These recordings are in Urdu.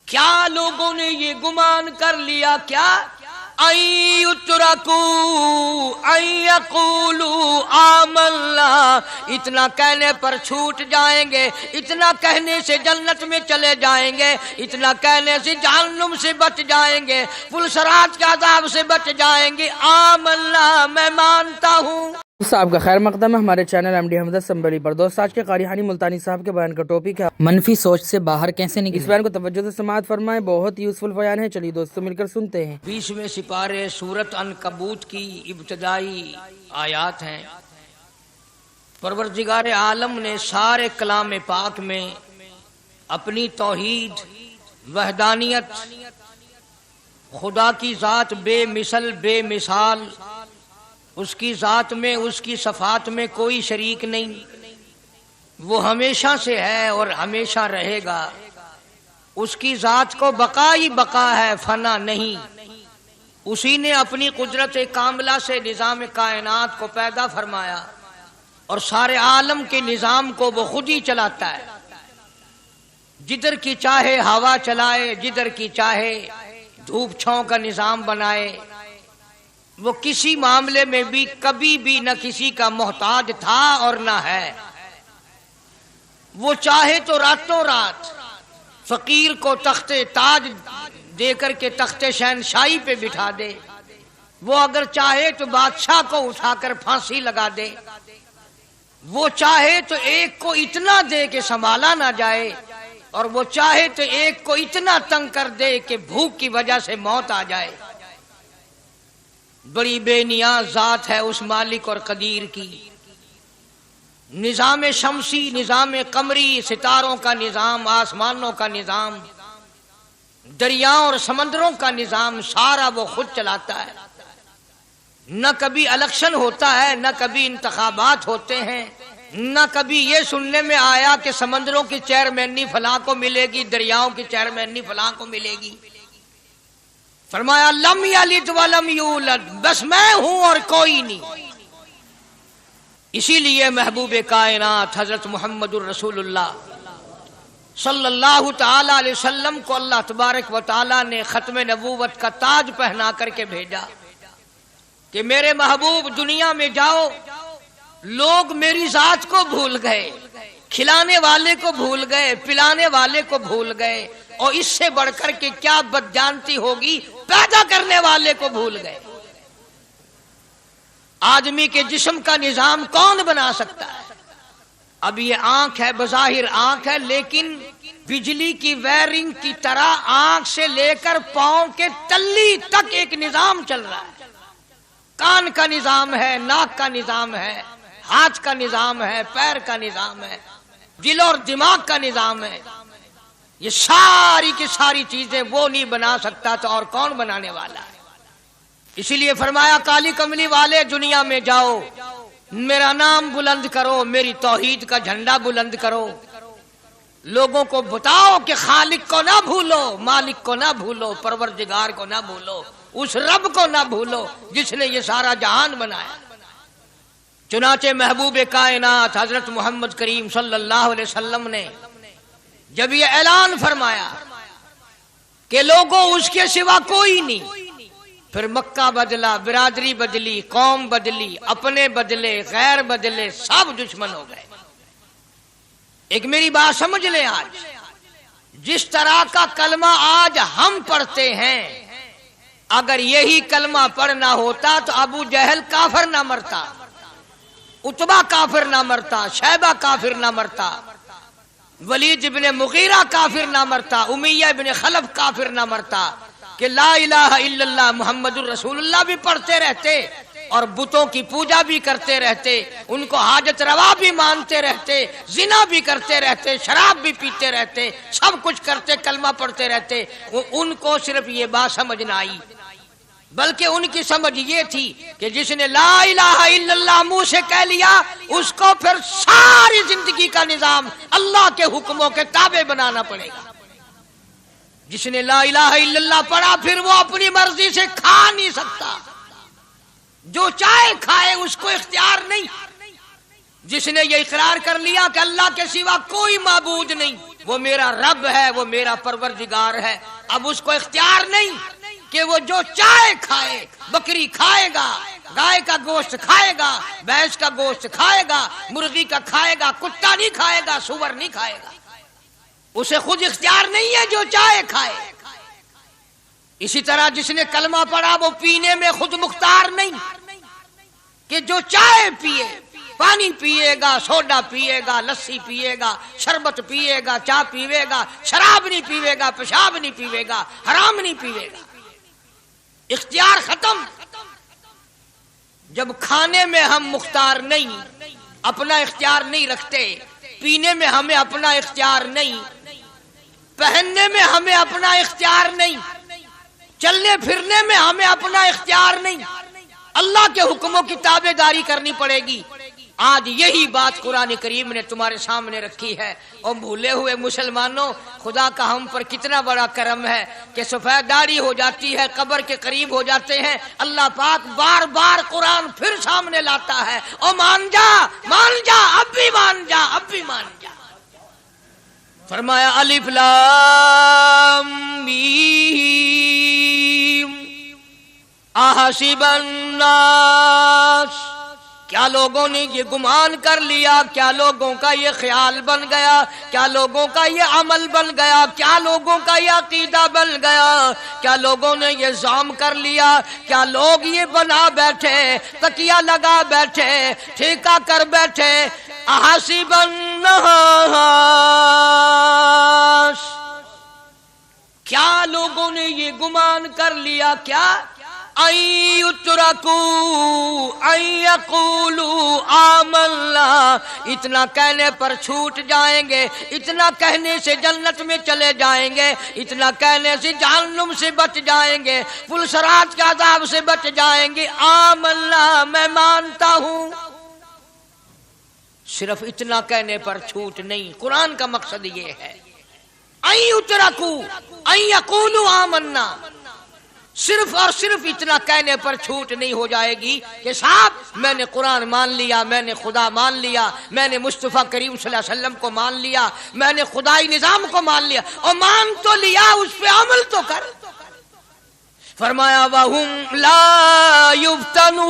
کیا لوگوں نے یہ گمان کر لیا کیا ان یترکوا ان یقولوا آمنا، اتنا کہنے پر چھوٹ جائیں گے، اتنا کہنے سے جنت میں چلے جائیں گے، اتنا کہنے سے جہنم سے بچ جائیں گے، پلسرات کے عذاب سے بچ جائیں گے، آمنا میں مانتا ہوں۔ صاحب کا خیر مقدم ہے ہمارے چینل ایم ڈی حمد اسمبلی پر۔ دوست آج کے قاری حانی ملتانی صاحب کے بیان کا ٹاپک ہے منفی سوچ سے باہر کیسے نکلیں۔ اس بیان کو توجہ سے سماعت فرمائیں، بہت یوزفل بیان ہے، چلیے دوستو مل کر سنتے ہیں۔ 20ویں سپارے سورۃ عنکبوت کی ابتدائی آیات ہیں۔ پروردگار عالم نے سارے کلام پاک میں اپنی توحید، وحدانیت، خدا کی ذات بے مثل بے مثال، اس کی ذات میں، اس کی صفات میں کوئی شریک نہیں، وہ ہمیشہ سے ہے اور ہمیشہ رہے گا، اس کی ذات کو بقا ہی بقا ہے، فنا نہیں۔ اسی نے اپنی قدرت کاملہ سے نظام کائنات کو پیدا فرمایا اور سارے عالم کے نظام کو وہ خود ہی چلاتا ہے، جدھر کی چاہے ہوا چلائے، جدھر کی چاہے دھوپ چھاؤں کا نظام بنائے، وہ کسی معاملے میں بھی کبھی بھی نہ کسی کا محتاج تھا اور نہ ہے۔ وہ چاہے تو راتوں رات فقیر کو تخت تاج دے کر کے تخت شہنشاہی پہ بٹھا دے، وہ اگر چاہے تو بادشاہ کو اٹھا کر پھانسی لگا دے، وہ چاہے تو ایک کو اتنا دے کہ سنبھالا نہ جائے، اور وہ چاہے تو ایک کو اتنا تنگ کر دے کہ بھوک کی وجہ سے موت آ جائے۔ بڑی بے نیاز ذات ہے اس مالک اور قدیر کی۔ نظام شمسی، نظام قمری، ستاروں کا نظام، آسمانوں کا نظام، دریاؤں اور سمندروں کا نظام، سارا وہ خود چلاتا ہے۔ نہ کبھی الیکشن ہوتا ہے، نہ کبھی انتخابات ہوتے ہیں، نہ کبھی یہ سننے میں آیا کہ سمندروں کی چیئرمینی فلاں کو ملے گی، دریاؤں کی چیئرمینی فلاں کو ملے گی۔ فرمایا لم یلد ولم یولد، بس میں ہوں اور کوئی نہیں۔ اسی لیے محبوب کائنات حضرت محمد الرسول اللہ صلی اللہ تعالی علیہ وسلم کو اللہ تبارک و تعالی نے ختم نبوت کا تاج پہنا کر کے بھیجا کہ میرے محبوب دنیا میں جاؤ، لوگ میری ذات کو بھول گئے، کھلانے والے کو بھول گئے، پلانے والے کو بھول گئے، اور اس سے بڑھ کر کے کیا بدجانتی ہوگی، پیدا کرنے والے کو بھول گئے۔ آدمی کے جسم کا نظام کون بنا سکتا ہے؟ اب یہ آنکھ ہے، بظاہر آنکھ ہے، لیکن بجلی کی وائرنگ کی طرح آنکھ سے لے کر پاؤں کے تلی تک ایک نظام چل رہا ہے۔ کان کا نظام ہے، ناک کا نظام ہے، ہاتھ کا نظام ہے، پیر کا نظام ہے، دل اور دماغ کا نظام ہے۔ یہ ساری کی ساری چیزیں وہ نہیں بنا سکتا تو اور کون بنانے والا ہے؟ اسی لیے فرمایا کالی کملی والے دنیا میں جاؤ، میرا نام بلند کرو، میری توحید کا جھنڈا بلند کرو، لوگوں کو بتاؤ کہ خالق کو نہ بھولو، مالک کو نہ بھولو، پروردگار کو نہ بھولو، اس رب کو نہ بھولو جس نے یہ سارا جہان بنایا۔ چنانچہ محبوب کائنات حضرت محمد کریم صلی اللہ علیہ وسلم نے جب یہ اعلان فرمایا کہ لوگوں اس کے سوا کوئی نہیں، پھر مکہ بدلا، برادری بدلی، قوم بدلی، اپنے بدلے، غیر بدلے، سب دشمن ہو گئے۔ ایک میری بات سمجھ لیں، آج جس طرح کا کلمہ آج ہم پڑھتے ہیں، اگر یہی کلمہ پڑھنا ہوتا تو ابو جہل کافر نہ مرتا، عتبہ کافر نہ مرتا، شیبہ کافر نہ مرتا، ولید ابن مغیرہ کافر نہ مرتا، امیہ ابن خلف کافر نہ مرتا، کہ لا الہ الا اللہ محمد الرسول اللہ بھی پڑھتے رہتے اور بتوں کی پوجا بھی کرتے رہتے، ان کو حاجت روا بھی مانتے رہتے، زنا بھی کرتے رہتے، شراب بھی پیتے رہتے، سب کچھ کرتے، کلمہ پڑھتے رہتے، ان کو صرف یہ بات سمجھ نہ آئی، بلکہ ان کی سمجھ یہ تھی کہ جس نے لا الہ الا اللہ منہ سے کہہ لیا، اس کو پھر ساری زندگی کا نظام اللہ کے حکموں کے تابع بنانا پڑے گا۔ جس نے لا الہ الا اللہ پڑھا، پھر وہ اپنی مرضی سے کھا نہیں سکتا، جو چاہے کھائے، اس کو اختیار نہیں۔ جس نے یہ اقرار کر لیا کہ اللہ کے سوا کوئی معبود نہیں، وہ میرا رب ہے، وہ میرا پروردگار ہے۔ اب اس کو اختیار نہیں کہ وہ جو چاہے کھائے، بکری کھائے گا، گائے کا گوشت کھائے گا، بھینس کا گوشت کھائے گا، مرغی کا کھائے گا، کتا نہیں کھائے گا، سور نہیں کھائے گا۔ اسے خود اختیار نہیں ہے، جو چاہے کھائے۔ اسی طرح جس نے کلمہ پڑھا وہ پینے میں خود مختار نہیں کہ جو چاہے پیے، پانی پیے گا، سوڈا پیے گا، لسی پیے گا، شربت پیے گا، چائے پیے گا، شراب نہیں پیے گا، پیشاب نہیں پیے گا، حرام نہیں پیے گا۔ اختیار ختم۔ جب کھانے میں ہم مختار نہیں، اپنا اختیار نہیں رکھتے، پینے میں ہمیں اپنا اختیار نہیں، پہننے میں ہمیں اپنا اختیار نہیں، چلنے پھرنے میں ہمیں اپنا اختیار نہیں، اللہ کے حکموں کی تابع داری کرنی پڑے گی۔ آج یہی بات قرآن کریم نے تمہارے سامنے رکھی ہے۔ اور بھولے ہوئے مسلمانوں، خدا کا ہم پر کتنا بڑا کرم ہے کہ سفید داڑھی ہو جاتی ہے، قبر کے قریب ہو جاتے ہیں، اللہ پاک بار بار قرآن پھر سامنے لاتا ہے، اور مان جا، مان جا، اب بھی مان جا، اب بھی مان جا۔ فرمایا الف لام میم احسب الناس، کیا لوگوں نے یہ گمان کر لیا، کیا لوگوں کا یہ خیال بن گیا، کیا لوگوں کا یہ عمل بن گیا، کیا لوگوں کا یہ عقیدہ بن گیا، کیا لوگوں نے یہ زعم کر لیا، کیا لوگ یہ بنا بیٹھے، تکیہ لگا بیٹھے، ٹھیکہ کر بیٹھے، احسب الناس، کیا لوگوں نے یہ گمان کر لیا، کیا ان یترکوا ان یقولوا آمنا، اتنا کہنے پر چھوٹ جائیں گے، اتنا کہنے سے جنت میں چلے جائیں گے، اتنا کہنے سے جہنم سے بچ جائیں گے، پلسرات کے عذاب سے بچ جائیں گے۔ آمنا، میں مانتا ہوں۔ صرف اتنا کہنے پر چھوٹ نہیں، قرآن کا مقصد یہ ہے ان یترکوا ان یقولوا آمنا، صرف اور صرف اتنا کہنے پر چھوٹ نہیں ہو جائے گی کہ صاحب میں نے قرآن مان لیا، میں نے خدا مان لیا، میں نے مصطفیٰ کریم صلی اللہ علیہ وسلم کو مان لیا، میں نے خدائی نظام کو مان لیا، اور مان تو لیا، اس پہ عمل تو کر۔ فرمایا وَهُمْ لَا يُفْتَنُونَ،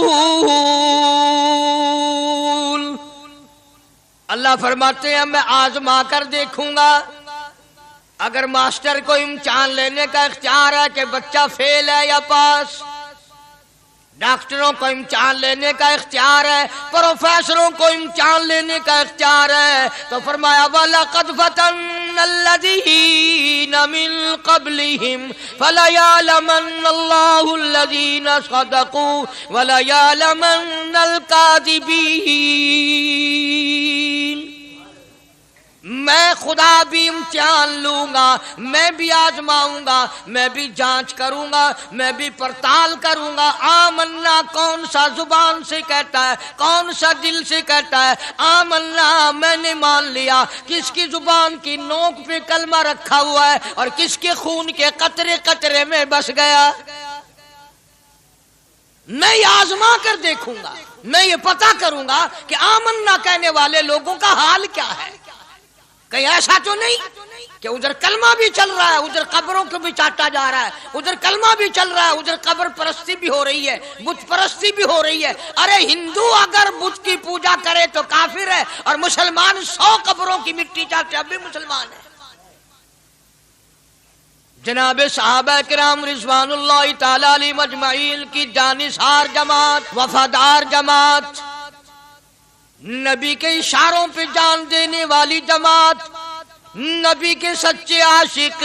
اللہ فرماتے ہیں میں آزما کر دیکھوں گا۔ اگر ماسٹر کو امتحان لینے کا اختیار ہے کہ بچہ فیل ہے یا پاس، ڈاکٹروں کو امتحان لینے کا اختیار ہے، پروفیسروں کو امتحان لینے کا اختیار ہے، تو فرمایا وَلَقَدْ فَتَنَّا الَّذِينَ مِن قَبْلِهِمْ فَلَيَعْلَمَنَّ اللَّهُ الَّذِينَ صَدَقُوا وَلَيَعْلَمَنَّ الْكَاذِبِينَ۔ میں خدا بھی امتحان لوں گا، میں بھی آزماؤں گا، میں بھی جانچ کروں گا، میں بھی پڑتال کروں گا۔ آمنا کون سا زبان سے کہتا ہے، کون سا دل سے کہتا ہے آمنا میں نے مان لیا، کس کی زبان کی نوک پہ کلمہ رکھا ہوا ہے اور کس کے خون کے قطرے قطرے میں بس گیا۔ میں یہ آزما کر دیکھوں گا، میں یہ پتہ کروں گا کہ آمنا کہنے والے لوگوں کا حال کیا ہے۔ کہیں ایسا تو نہیں کہ ادھر کلمہ بھی چل رہا ہے، ادھر قبروں کو بھی چاٹا جا رہا ہے، ادھر کلمہ بھی چل رہا ہے، ادھر قبر پرستی بھی ہو رہی ہے، بت پرستی بھی ہو رہی ہے۔ ارے ہندو اگر بت کی پوجا کرے تو کافر ہے، اور مسلمان 100 قبروں کی مٹی چاٹے اب بھی مسلمان ہے۔ جناب صحابہ کرام رضوان اللہ تعالی علیہم اجمعین کی جانثار جماعت، وفادار جماعت، نبی کے اشاروں پہ جان دینے والی جماعت، نبی کے سچے عاشق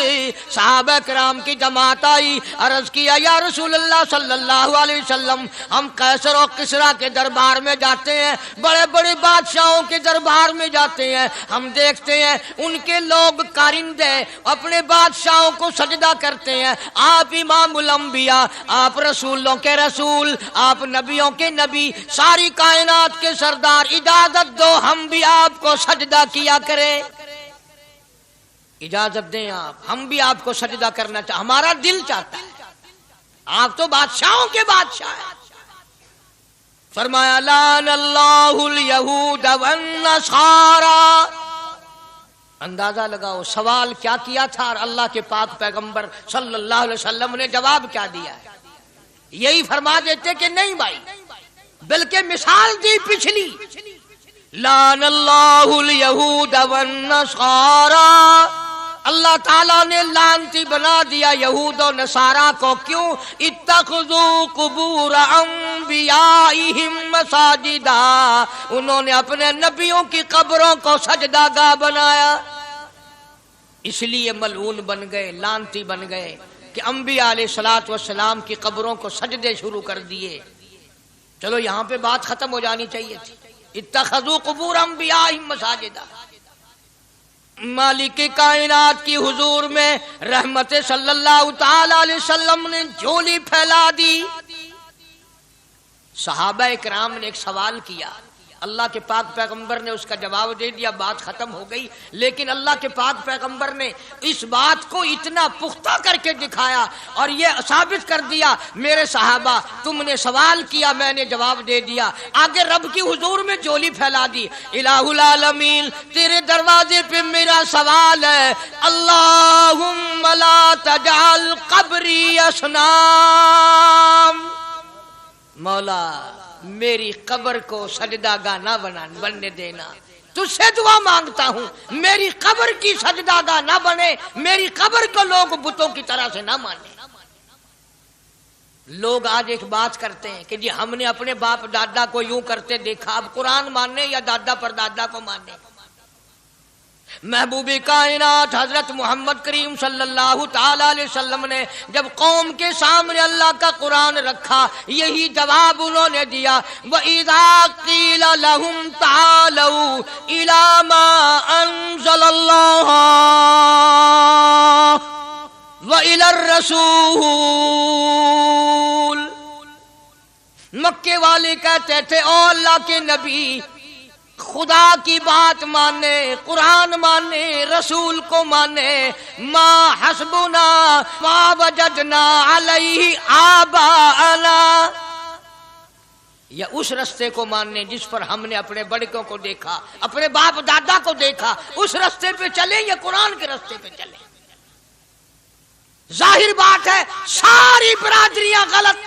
صحابہ کرام کی جماعت آئی، عرض کیا یا رسول اللہ صلی اللہ علیہ وسلم، ہم قیصر و کسریٰ کے دربار میں جاتے ہیں، بڑے بڑے بادشاہوں کے دربار میں جاتے ہیں، ہم دیکھتے ہیں ان کے لوگ کارندے اپنے بادشاہوں کو سجدہ کرتے ہیں، آپ امام الانبیاء، آپ رسولوں کے رسول، آپ نبیوں کے نبی، ساری کائنات کے سردار، اجازت دو ہم بھی آپ کو سجدہ کیا کریں، اجازت دیں آپ، ہم بھی آپ کو سجدہ کرنا چاہتے، ہمارا دل چاہتا ہے، آپ تو بادشاہوں کے بادشاہ ہیں۔ فرمایا لعن اللہ الیہود والنصارى، اندازہ لگاؤ سوال کیا کیا تھا اور اللہ کے پاک پیغمبر صلی اللہ علیہ وسلم نے جواب کیا دیا ہے؟ یہی فرما دیتے کہ نہیں بھائی، بلکہ مثال دی پچھلی، لعن اللہ الیہود والنصارى، اللہ تعالیٰ نے لعنتی بنا دیا یہود و نصارہ کو، کیوں؟ اتخذوا قبور انبیائہم مساجدا، انہوں نے اپنے نبیوں کی قبروں کو سجدہ گاہ بنایا، اس لیے ملعون بن گئے، لعنتی بن گئے کہ انبیاء علیہ الصلوۃ والسلام کی قبروں کو سجدے شروع کر دیے۔ چلو یہاں پہ بات ختم ہو جانی چاہیے تھی، اتخذوا قبور انبیائہم مساجدا۔ مالک کائنات کی حضور میں رحمت صلی اللہ تعالی علیہ وسلم نے جھولی پھیلا دی۔ صحابہ اکرام نے ایک سوال کیا، اللہ کے پاک پیغمبر نے اس کا جواب دے دیا، بات ختم ہو گئی۔ لیکن اللہ کے پاک پیغمبر نے اس بات کو اتنا پختہ کر کے دکھایا اور یہ ثابت کر دیا، میرے صحابہ تم نے سوال کیا، میں نے جواب دے دیا۔ آگے رب کی حضور میں جھولی پھیلا دی، الہ العالمین تیرے دروازے پہ میرا سوال ہے، اللہم لا تجعل قبری اصنام، مولا میری قبر کو سجدہ گاہ نہ بننے دینا، تجھ سے دعا مانگتا ہوں میری قبر کی سجدہ گاہ نہ بنے، میری قبر کو لوگ بتوں کی طرح سے نہ مانے۔ لوگ آج ایک بات کرتے ہیں کہ جی ہم نے اپنے باپ دادا کو یوں کرتے دیکھا، اب قرآن ماننے یا دادا پر دادا کو ماننے؟ محبوب کائنات حضرت محمد کریم صلی اللہ تعالی علیہ وسلم نے جب قوم کے سامنے اللہ کا قرآن رکھا، یہی جواب انہوں نے دیا، وَإِذَا قِيلَ لَهُمْ تَعَالَوْا إِلَى مَا أَنزَلَ اللَّهُ وَإِلَى الرَّسُولِ، مکے والے کہتے تھے او اللہ کے نبی خدا کی بات مانے، قرآن مانے، رسول کو مانے، ما حسبنا ما وجدنا علیہ آباءنا، یا اس رستے کو ماننے جس پر ہم نے اپنے بڑکوں کو دیکھا، اپنے باپ دادا کو دیکھا، اس رستے پہ چلیں یا قرآن کے رستے پہ چلیں؟ ظاہر بات ہے ساری برادریاں غلط،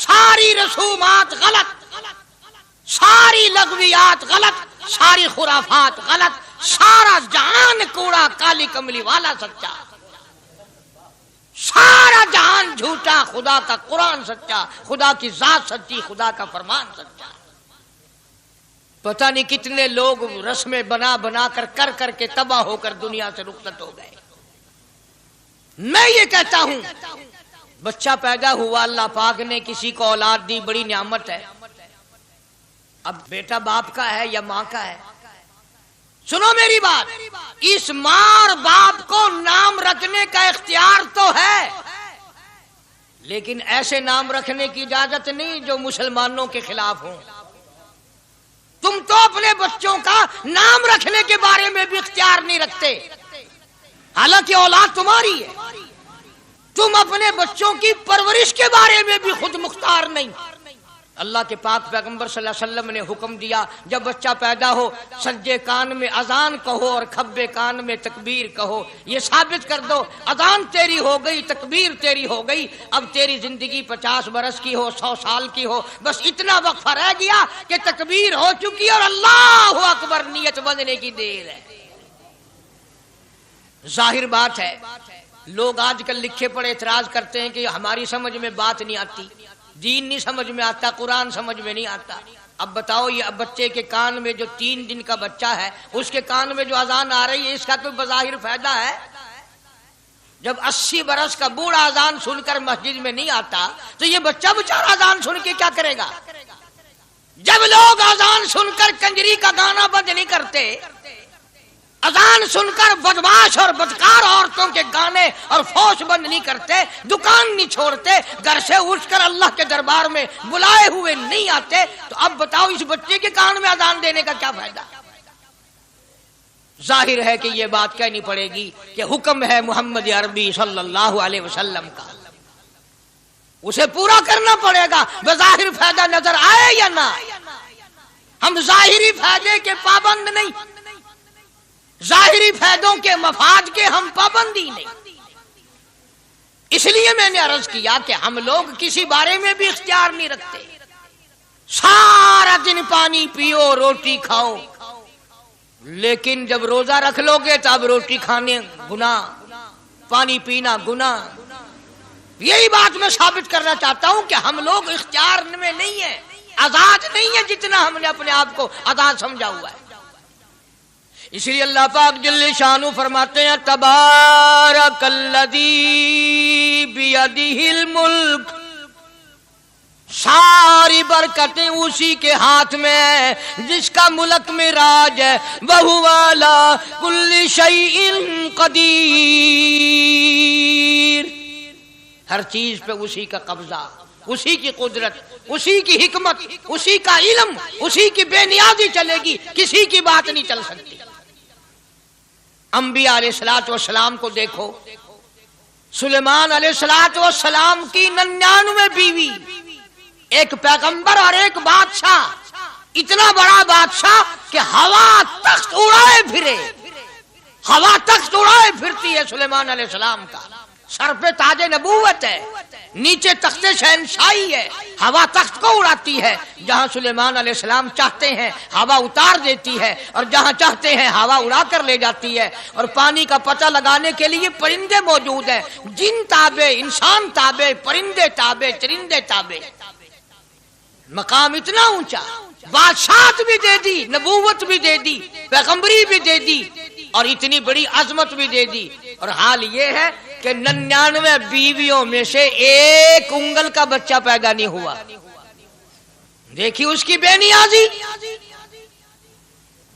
ساری رسومات غلط، ساری لغویات غلط، ساری خرافات غلط، سارا جہان کوڑا، کالی کملی والا سچا، سارا جہان جھوٹا، خدا کا قرآن سچا، خدا کی ذات سچی، خدا کا فرمان سچا۔ پتہ نہیں کتنے لوگ رسمیں بنا بنا کر کے تباہ ہو کر دنیا سے رخصت ہو گئے۔ میں یہ کہتا ہوں بچہ پیدا ہوا، اللہ پاک نے کسی کو اولاد دی، بڑی نعمت ہے۔ اب بیٹا باپ کا ہے یا ماں کا ہے؟ سنو میری بات، اس ماں اور باپ کو نام رکھنے کا اختیار تو ہے، لیکن ایسے نام رکھنے کی اجازت نہیں جو مسلمانوں کے خلاف ہوں۔ تم تو اپنے بچوں کا نام رکھنے کے بارے میں بھی اختیار نہیں رکھتے، حالانکہ اولاد تمہاری ہے۔ تم اپنے بچوں کی پرورش کے بارے میں بھی خود مختار نہیں۔ اللہ کے پاک پیغمبر صلی اللہ علیہ وسلم نے حکم دیا، جب بچہ پیدا ہو سجے کان میں اذان کہو اور کھبے کان میں تکبیر کہو، یہ ثابت کر دو اذان تیری ہو گئی، تکبیر تیری ہو گئی، اب تیری زندگی 50 برس کی ہو، 100 سال کی ہو، بس اتنا وقفہ رہ گیا کہ تکبیر ہو چکی اور اللہ اکبر نیت بندنے کی دیر ہے۔ ظاہر بات ہے لوگ آج کل لکھے پڑے اعتراض کرتے ہیں کہ ہماری سمجھ میں بات نہیں آتی، دین نہیں سمجھ میں آتا، قرآن سمجھ میں نہیں آتا۔ اب بتاؤ یہ بچے کے کان میں جو 3 دن کا بچہ ہے اس کے کان میں جو اذان آ رہی ہے، اس کا کوئی بظاہر فائدہ ہے؟ جب 80 برس کا بوڑھا اذان سن کر مسجد میں نہیں آتا تو یہ بچہ بیچارہ اذان سن کے کیا کرے گا؟ جب لوگ اذان سن کر کنجری کا گانا بند نہیں کرتے، اذان سن کر بدماش اور بدکار عورتوں کے گانے اور فوش بند نہیں کرتے، دکان نہیں چھوڑتے، گھر سے اٹھ کر اللہ کے دربار میں بلائے ہوئے نہیں آتے، تو اب بتاؤ اس بچے کے کان میں اذان دینے کا کیا فائدہ؟ ظاہر ہے کہ یہ بات کہنی پڑے گی کہ حکم ہے محمد عربی صلی اللہ علیہ وسلم کا، اسے پورا کرنا پڑے گا، بظاہر فائدہ نظر آئے یا نہ۔ ہم ظاہری فائدے کے پابند نہیں، ظاہری فائدوں کے مفاد کے ہم پابندی نہیں. اس لیے میں نے عرض کیا کہ ہم لوگ کسی بارے میں بھی اختیار نہیں رکھتے. سارا دن پانی پیو روٹی کھاؤ، لیکن جب روزہ رکھ لو گے تو اب روٹی کھانے گناہ، پانی پینا گناہ. یہی بات میں ثابت کرنا چاہتا ہوں کہ ہم لوگ اختیار میں نہیں ہیں، آزاد نہیں ہے جتنا ہم نے اپنے آپ کو آزاد سمجھا ہوا ہے. اس لیے اللہ پاک جل شانہ فرماتے ہیں تبارک الذی بیدہ الملک، ساری برکتیں اسی کے ہاتھ میں ہیں جس کا ملک میں راج ہے. وَهُوَ عَلَىٰ كُلِّ شَيْءٍ قدیر، ہر چیز پہ اسی کا قبضہ، اسی کی قدرت، اسی کی حکمت، اسی کا علم، اسی کی بے نیازی چلے گی، کسی کی بات نہیں چل سکتی. انبیاء علیہ السلام کو دیکھو، سلیمان علیہ السلام کی 99 بیوی، ایک پیغمبر اور ایک بادشاہ، اتنا بڑا بادشاہ کہ ہوا تخت اڑائے پھرے، ہوا تخت اڑائے پھرتی ہے سلیمان علیہ السلام کا. سر پہ تاج نبوت ہے، نیچے تخت شہنشاہی ہے، ہوا تخت کو اڑاتی ہے. جہاں سلیمان علیہ السلام چاہتے ہیں ہوا اتار دیتی ہے، اور جہاں چاہتے ہیں ہوا اڑا کر لے جاتی ہے. اور پانی کا پتہ لگانے کے لیے پرندے موجود ہیں، جن تابع، انسان تابع، پرندے تابع، چرندے تابع. مقام اتنا اونچا، بادشاہت بھی دے دی، نبوت بھی دے دی، پیغمبری بھی دے دی، اور اتنی بڑی عظمت بھی دے دی. اور حال یہ ہے کہ 99 بیویوں میں سے ایک انگل کا بچہ پیدا نہیں ہوا. دیکھیے اس کی بے نیازی.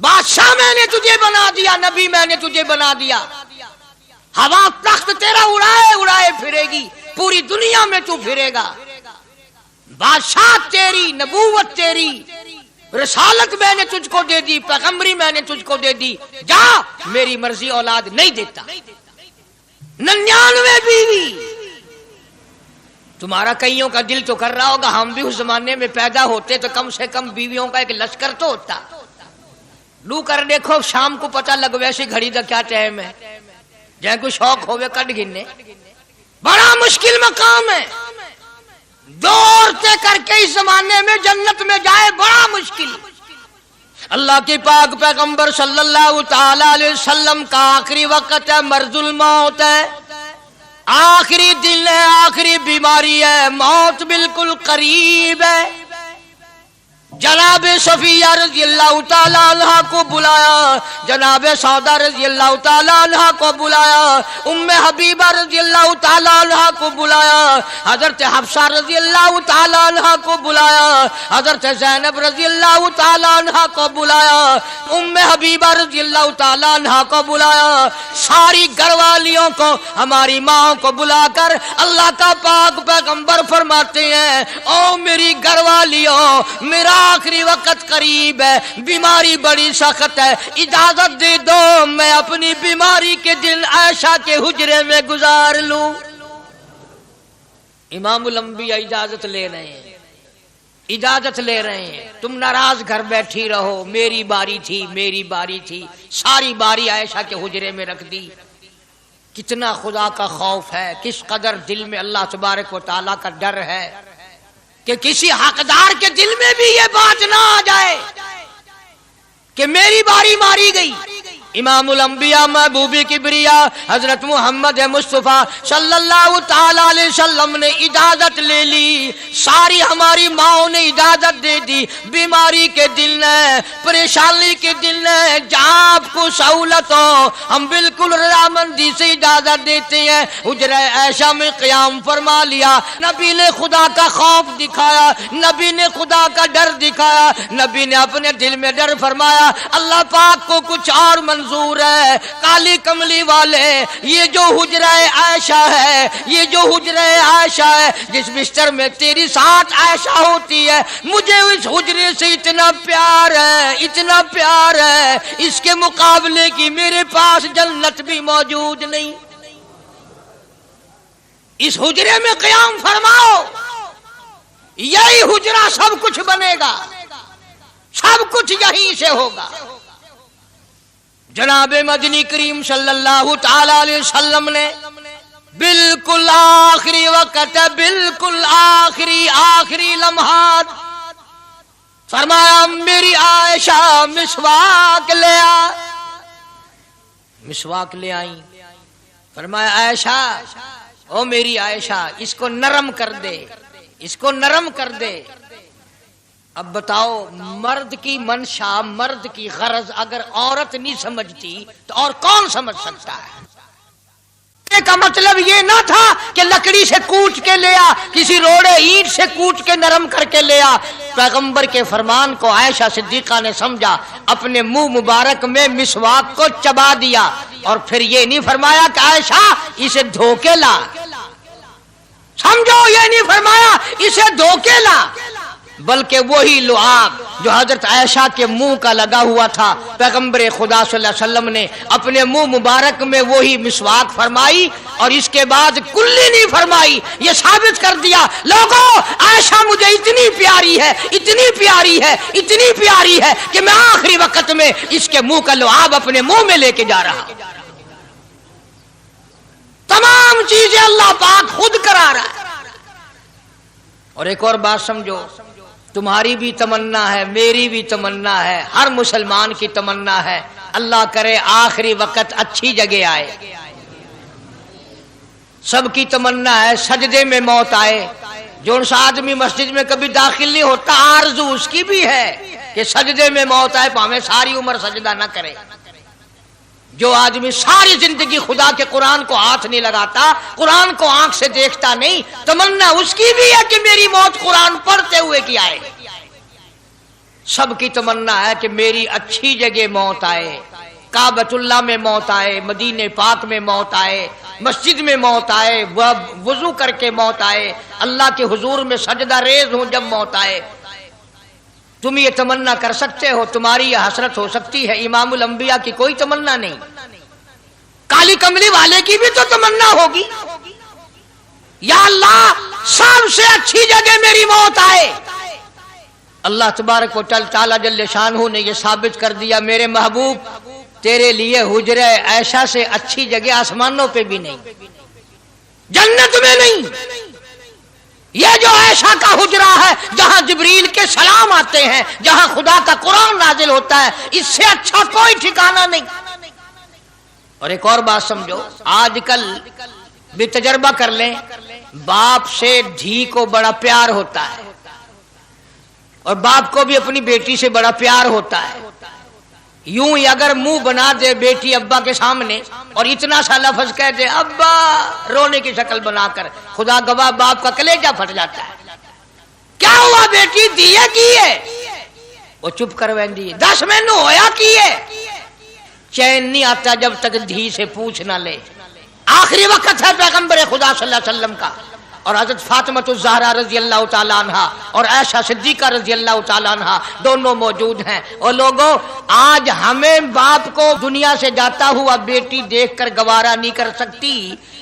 بادشاہ میں نے تجھے بنا دیا، نبی میں نے تجھے بنا دیا، ہوا تخت تیرا اڑائے اڑائے پھرے گی، پوری دنیا میں تو پھرے گا. بادشاہ تیری، نبوت تیری، رسالت میں نے تجھ کو دے دی، پیغمبری میں نے تجھ کو دے دی، جا میری مرضی اولاد نہیں دیتا. 99 بیوی. تمہارا کئیوں کا دل تو کر رہا ہوگا ہم بھی اس زمانے میں پیدا ہوتے تو کم سے کم بیویوں کا ایک لشکر تو ہوتا. لو کر دیکھو شام کو پتہ لگ ویسے گھڑی دا کیا ٹائم ہے، جہاں کوئی شوق ہوئے کٹ گننے. بڑا مشکل مقام ہے، دو عورتیں کر کے اس زمانے میں جنت میں جائے بڑا مشکل. اللہ کے پاک پیغمبر صلی اللہ تعالی علیہ وسلم کا آخری وقت ہے، مرض الموت ہے، آخری دن ہے، آخری بیماری ہے، موت بالکل قریب ہے. جناب صفیہ رضی اللہ تعالیٰ عنہ کو بلایا، جناب سودا رضی اللہ تعالیٰ عنہ کو بلایا، ام حبیبہ رضی اللہ تعالیٰ عنہ کو بلایا، حضرت حفصہ رضی اللہ تعالیٰ عنہ کو بلایا، حضرت زینب رضی اللہ تعالیٰ عنہ کو بلایا، ام حبیبہ رضی اللہ تعالیٰ عنہ کو بلایا. ساری گھر والیوں کو، ہماری ماں کو بلا کر اللہ کا پاک پیغمبر فرماتے ہیں او میری گھر والیوں، میرا آخری وقت قریب ہے، بیماری بڑی سخت ہے، اجازت دے دو میں اپنی بیماری کے دن عائشہ کے حجرے میں گزار لوں. امام الانبیاء اجازت لے رہے ہیں، اجازت لے رہے ہیں. تم ناراض گھر بیٹھی رہو، میری باری تھی، میری باری تھی. ساری باری عائشہ کے حجرے میں رکھ دی. کتنا خدا کا خوف ہے، کس قدر دل میں اللہ تبارک و تعالیٰ کا ڈر ہے کہ کسی حقدار کے دل میں بھی یہ بات نہ آ جائے کہ میری باری ماری گئی. امام الانبیاء محبوب کبریا حضرت محمد مصطفیٰ صلی اللہ تعالی علیہ وسلم نے اجازت لے لی، ساری ہماری ماؤں نے اجازت دے دی. بیماری کے دل ہے، پریشانی کے دل ہے، جہاں آپ کو سہولت ہو ہم بالکل رضامندی سے اجازت دیتے ہیں. حجرہ عائشہ میں قیام فرما لیا. نبی نے خدا کا خوف دکھایا، نبی نے خدا کا ڈر دکھایا، نبی نے اپنے دل میں ڈر فرمایا اللہ پاک کو کچھ اور منظور ہے. کالی کملی والے، یہ جو حجرہ عائشہ ہے، یہ جو حجرہ عائشہ ہے جس بستر میں تیری ساتھ عائشہ ہوتی ہے، مجھے اس حجرے سے اتنا پیار ہے، اتنا پیار ہے، اس کے مقابلے کی میرے پاس جنت بھی موجود نہیں. اس حجرے میں قیام فرماؤ، یہی حجرہ سب کچھ بنے گا، سب کچھ یہیں سے ہوگا. جناب مدنی کریم صلی اللہ تعالی علیہ وسلم نے بالکل آخری وقت، بالکل آخری لمحات فرمایا میری عائشہ مسواک لے آ، مسواک لے آئی. فرمایا عائشہ، او میری عائشہ اس کو نرم کر دے، اس کو نرم کر دے. اب بتاؤ مرد کی منشا، مرد کی غرض اگر عورت نہیں سمجھتی تو اور کون سمجھ سکتا ہے؟ کا مطلب یہ نہ تھا کہ لکڑی سے کوٹ کے لیا، کسی روڑے اینٹ سے کوٹ کے نرم کر کے لیا. پیغمبر کے فرمان کو عائشہ صدیقہ نے سمجھا، اپنے منہ مبارک میں مسواک کو چبا دیا، اور پھر یہ نہیں فرمایا کہ عائشہ اسے دھو کے لا. سمجھو، یہ نہیں فرمایا اسے دھو کے لا، بلکہ وہی لعاب جو حضرت عائشہ کے منہ کا لگا ہوا تھا، پیغمبر خدا صلی اللہ علیہ وسلم نے اپنے منہ مبارک میں وہی مسواک فرمائی، اور اس کے بعد کلی نہیں فرمائی. یہ ثابت کر دیا لوگوں عائشہ مجھے اتنی پیاری ہے، اتنی پیاری ہے، اتنی پیاری ہے کہ میں آخری وقت میں اس کے منہ کا لعاب اپنے منہ میں لے کے جا رہا ہوں. تمام چیزیں اللہ پاک خود کرا رہا ہے. اور ایک اور بات سمجھو، تمہاری بھی تمنا ہے، میری بھی تمنا ہے، ہر مسلمان کی تمنا ہے، اللہ کرے آخری وقت اچھی جگہ آئے. سب کی تمنا ہے سجدے میں موت آئے. جو سا آدمی مسجد میں کبھی داخل نہیں ہوتا آرزو اس کی بھی ہے کہ سجدے میں موت آئے، پاویں ساری عمر سجدہ نہ کرے. جو آدمی ساری زندگی خدا کے قرآن کو ہاتھ نہیں لگاتا، قرآن کو آنکھ سے دیکھتا نہیں، تمنا اس کی بھی ہے کہ میری موت قرآن پڑھتے ہوئے کی آئے. سب کی تمنا ہے کہ میری اچھی جگہ موت آئے، کعبۃ اللہ میں موت آئے، مدینہ پاک میں موت آئے، مسجد میں موت آئے، وضو کر کے موت آئے، اللہ کے حضور میں سجدہ ریز ہوں جب موت آئے. تم یہ تمنا کر سکتے ہو، تمہاری یہ حسرت ہو سکتی ہے. امام الانبیاء کی کوئی تمنا نہیں. کالی کملی والے کی بھی تو تمنا ہوگی، یا اللہ سب سے اچھی جگہ میری موت آئے. اللہ تبارک و تعالی جل شانہ نے یہ ثابت کر دیا میرے محبوب تیرے لیے حجرہ عائشہ سے اچھی جگہ آسمانوں پہ بھی نہیں، جنت میں نہیں. یہ جو عائشہ کا حجرہ ہے جہاں جبریل کے سلام آتے ہیں، جہاں خدا کا قرآن نازل ہوتا ہے، اس سے اچھا کوئی ٹھکانہ نہیں. اور ایک اور بات سمجھو، آج کل بھی تجربہ کر لیں، باپ سے دھی کو بڑا پیار ہوتا ہے، اور باپ کو بھی اپنی بیٹی سے بڑا پیار ہوتا ہے. یوں ہی اگر منہ بنا دے بیٹی ابا کے سامنے اور اتنا سا لفظ کہہ دے ابا رونے کی شکل بنا کر، خدا گواہ باپ کا کلیجہ پھٹ جاتا ہے. کیا ہوا بیٹی دیے کی ہے؟ وہ چپ کر ویندی 10 مہینوں ہویا کی ہے. چین نہیں آتا جب تک دھی سے پوچھ نہ لے. آخری وقت ہے پیغمبر خدا صلی اللہ علیہ وسلم کا، اور حضرت فاطمہ الزہرا رضی اللہ تعالیٰ عنہ اور عائشہ صدیقہ رضی اللہ تعالیٰ عنہ دونوں موجود ہیں. اور لوگوں آج ہمیں باپ کو دنیا سے جاتا ہوا بیٹی دیکھ کر گوارا نہیں کر سکتی،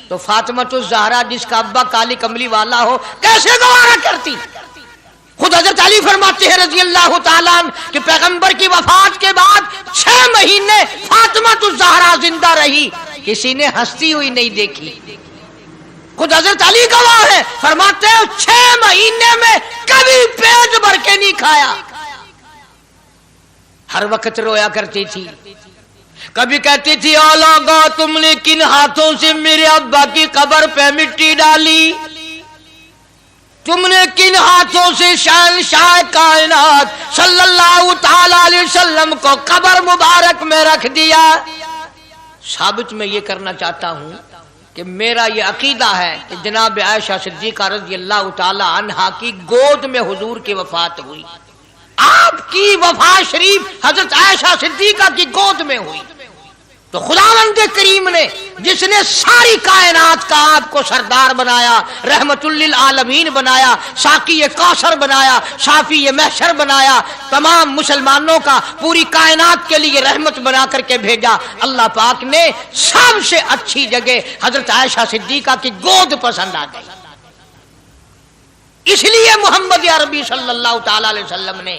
تو فاطمہ الزہرا جس کا ابا کالی کملی والا ہو کیسے گوارا کرتی؟ خود حضرت علی فرماتے ہیں رضی اللہ تعالیٰ عنہ کہ پیغمبر کی وفات کے بعد 6 مہینے فاطمہ الزہرا زندہ رہی، کسی نے ہنستی ہوئی نہیں دیکھی. خود حضرت علی گواہ ہے، فرماتے ہیں 6 مہینے میں کبھی پیٹ بھر کے نہیں کھایا، ہر وقت رویا کرتی تھی. کبھی کہتی تھی او لوگو تم نے کن ہاتھوں سے میرے ابا کی قبر پہ مٹی ڈالی، تم نے کن ہاتھوں سے شہنشاہ کائنات صلی اللہ تعالی علیہ وسلم کو قبر مبارک میں رکھ دیا. ثابت میں یہ کرنا چاہتا ہوں کہ میرا یہ عقیدہ ہے کہ جناب عائشہ صدیقہ رضی اللہ تعالی عنہا کی گود میں حضور کی وفات ہوئی. آپ کی وفات شریف حضرت عائشہ صدیقہ کی گود میں ہوئی. تو خداوند کریم نے جس نے ساری کائنات کا آپ کو سردار بنایا، رحمت للعالمین بنایا، ساقی کوثر بنایا، شافی محشر بنایا، تمام مسلمانوں کا پوری کائنات کے لیے رحمت بنا کر کے بھیجا، اللہ پاک نے سب سے اچھی جگہ حضرت عائشہ صدیقہ کی گود پسند آ گئی. اس لیے محمد عربی صلی اللہ تعالی علیہ وسلم نے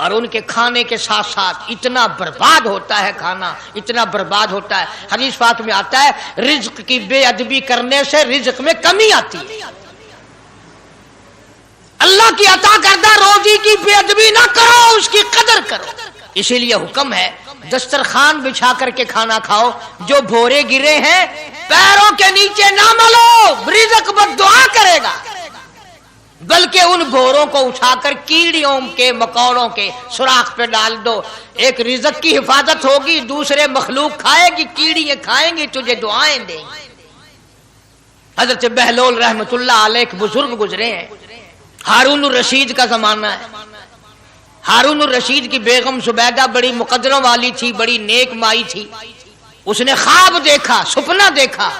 اور ان کے کھانے کے ساتھ ساتھ اتنا برباد ہوتا ہے کھانا، اتنا برباد ہوتا ہے. حدیث پاک میں آتا ہے رزق کی بے ادبی کرنے سے رزق میں کمی آتی ہے. اللہ کی عطا کردہ روزی کی بے ادبی نہ کرو، اس کی قدر کرو. اسی لیے حکم ہے دسترخوان بچھا کر کے کھانا کھاؤ. جو بھورے گرے ہیں پیروں کے نیچے نہ ملو، رزق بد دعا کرے گا، بلکہ ان بھوروں کو اٹھا کر کیڑیوں کے مکوڑوں کے سوراخ پہ ڈال دو. ایک رزق کی حفاظت ہوگی، دوسرے مخلوق کھائے گی، کیڑیاں کھائیں گی، تجھے دعائیں دیں گی. حضرت بہلول رحمت اللہ علیہ ایک بزرگ گزرے ہیں. ہارون الرشید کا زمانہ ہے. ہارون الرشید کی بیگم زبیدہ بڑی مقدروں والی تھی، بڑی نیک مائی تھی. اس نے خواب دیکھا، سپنا دیکھا